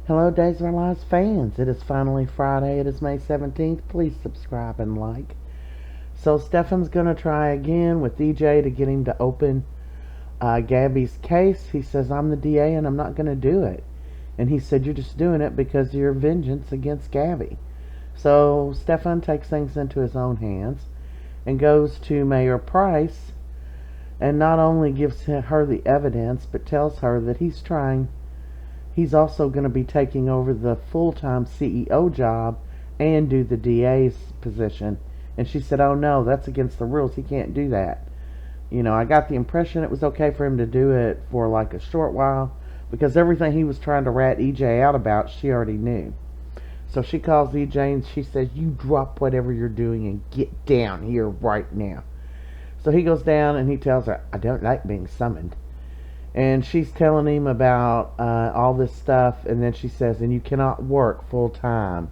Hello, Days of Our Lives fans. It is finally Friday. It is May 17th. Please subscribe and like. So, Stephan's going to try again with DJ to get him to open Gabby's case. He says, I'm the DA and I'm not going to do it. And he said, you're just doing it because of your vengeance against Gabby. So, Stephan takes things into his own hands and goes to Mayor Price and not only gives her the evidence, but tells her that he's also going to be taking over the full-time CEO job and do the DA's position. And she said, oh no, that's against the rules. He can't do that. I got the impression it was okay for him to do it for like a short while because everything he was trying to rat EJ out about, she already knew. So she calls EJ and she says, you drop whatever you're doing and get down here right now. So he goes down and he tells her, I don't like being summoned. And she's telling him about all this stuff, and then she says, and you cannot work full-time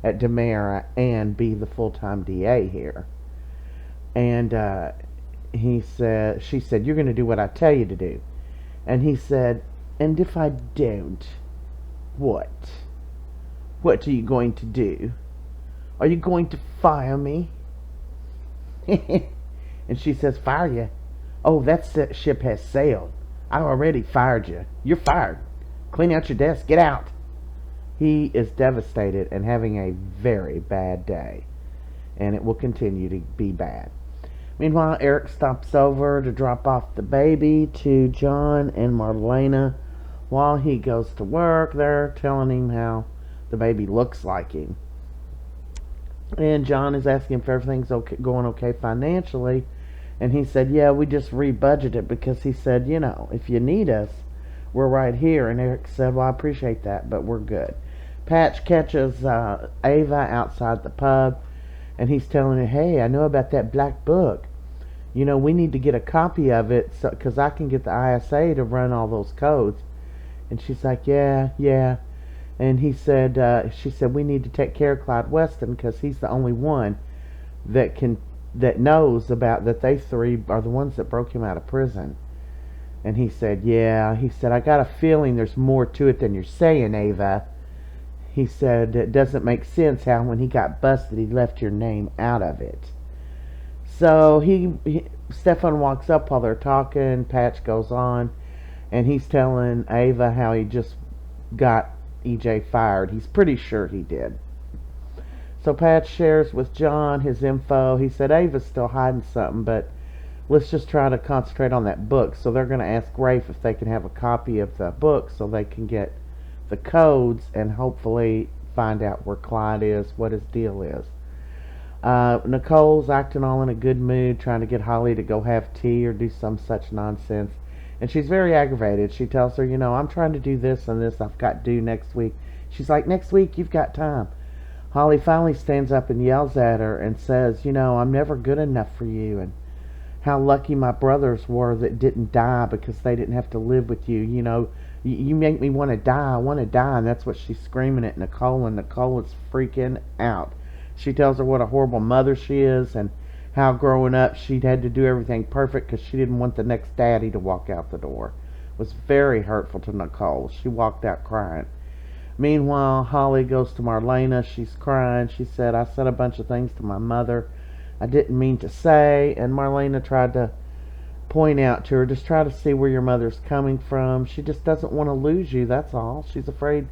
at Demera and be the full-time DA here. And she said, you're going to do what I tell you to do. And he said, and if I don't, what? What are you going to do? Are you going to fire me? And she says, fire you? Oh, that ship has sailed. I already fired you. You're fired. Clean out your desk. Get out. He is devastated and having a very bad day. And it will continue to be bad. Meanwhile, Eric stops over to drop off the baby to John and Marlena. While he goes to work, they're telling him how the baby looks like him. And John is asking if everything's okay, going okay financially. And he said, yeah, we just rebudgeted because he said, if you need us, we're right here. And Eric said, well, I appreciate that, but we're good. Patch catches Ava outside the pub, and he's telling her, hey, I know about that black book. We need to get a copy of it because I can get the ISA to run all those codes. And she's like, yeah. And she said, we need to take care of Clyde Weston because he's the only one that knows about that they three are the ones that broke him out of prison. And he said, I got a feeling there's more to it than you're saying, Ava. He said, it doesn't make sense how when he got busted he left your name out of it. So Stephan walks up while they're talking. Patch goes on and he's telling Ava how he just got EJ fired. He's pretty sure he did. So Patch shares with John his info. He said Ava's still hiding something, but let's just try to concentrate on that book. So they're going to ask Rafe if they can have a copy of the book so they can get the codes and hopefully find out where Clyde is, what his deal is. Nicole's acting all in a good mood, trying to get Holly to go have tea or do some such nonsense. And she's very aggravated. She tells her, I'm trying to do this and this I've got due next week. She's like, next week you've got time. Holly finally stands up and yells at her and says, I'm never good enough for you, and how lucky my brothers were that didn't die because they didn't have to live with you. You make me want to die. I want to die. And that's what she's screaming at Nicole, and Nicole is freaking out. She tells her what a horrible mother she is and how growing up she'd had to do everything perfect because she didn't want the next daddy to walk out the door. It was very hurtful to Nicole. She walked out crying. Meanwhile, Holly goes to Marlena. She's crying. She said, I said a bunch of things to my mother I didn't mean to say. And Marlena tried to point out to her, just try to see where your mother's coming from. She just doesn't want to lose you, that's all. She's afraid,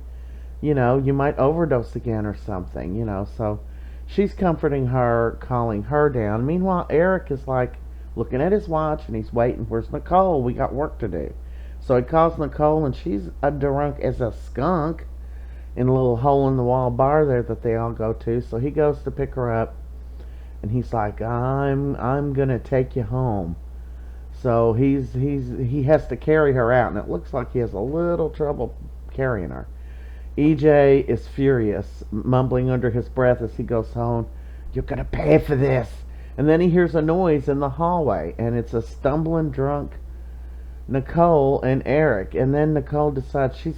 you might overdose again or something, So she's comforting her, calling her down. Meanwhile, Eric is like looking at his watch and he's waiting. Where's Nicole? We got work to do. So he calls Nicole and she's drunk as a skunk in a little hole-in-the-wall bar there that they all go to. So he goes to pick her up, and he's like, I'm gonna take you home. So he has to carry her out, and it looks like he has a little trouble carrying her. EJ is furious, mumbling under his breath as he goes home, you're gonna pay for this. And then he hears a noise in the hallway, and it's a stumbling drunk Nicole and Eric. And then Nicole decides she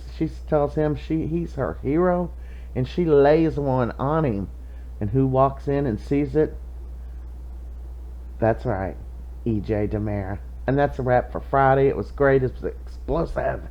tells him he's her hero, and she lays one on him. And who walks in and sees it? That's right, EJ Demera. And that's a wrap for Friday. It was great. It was explosive.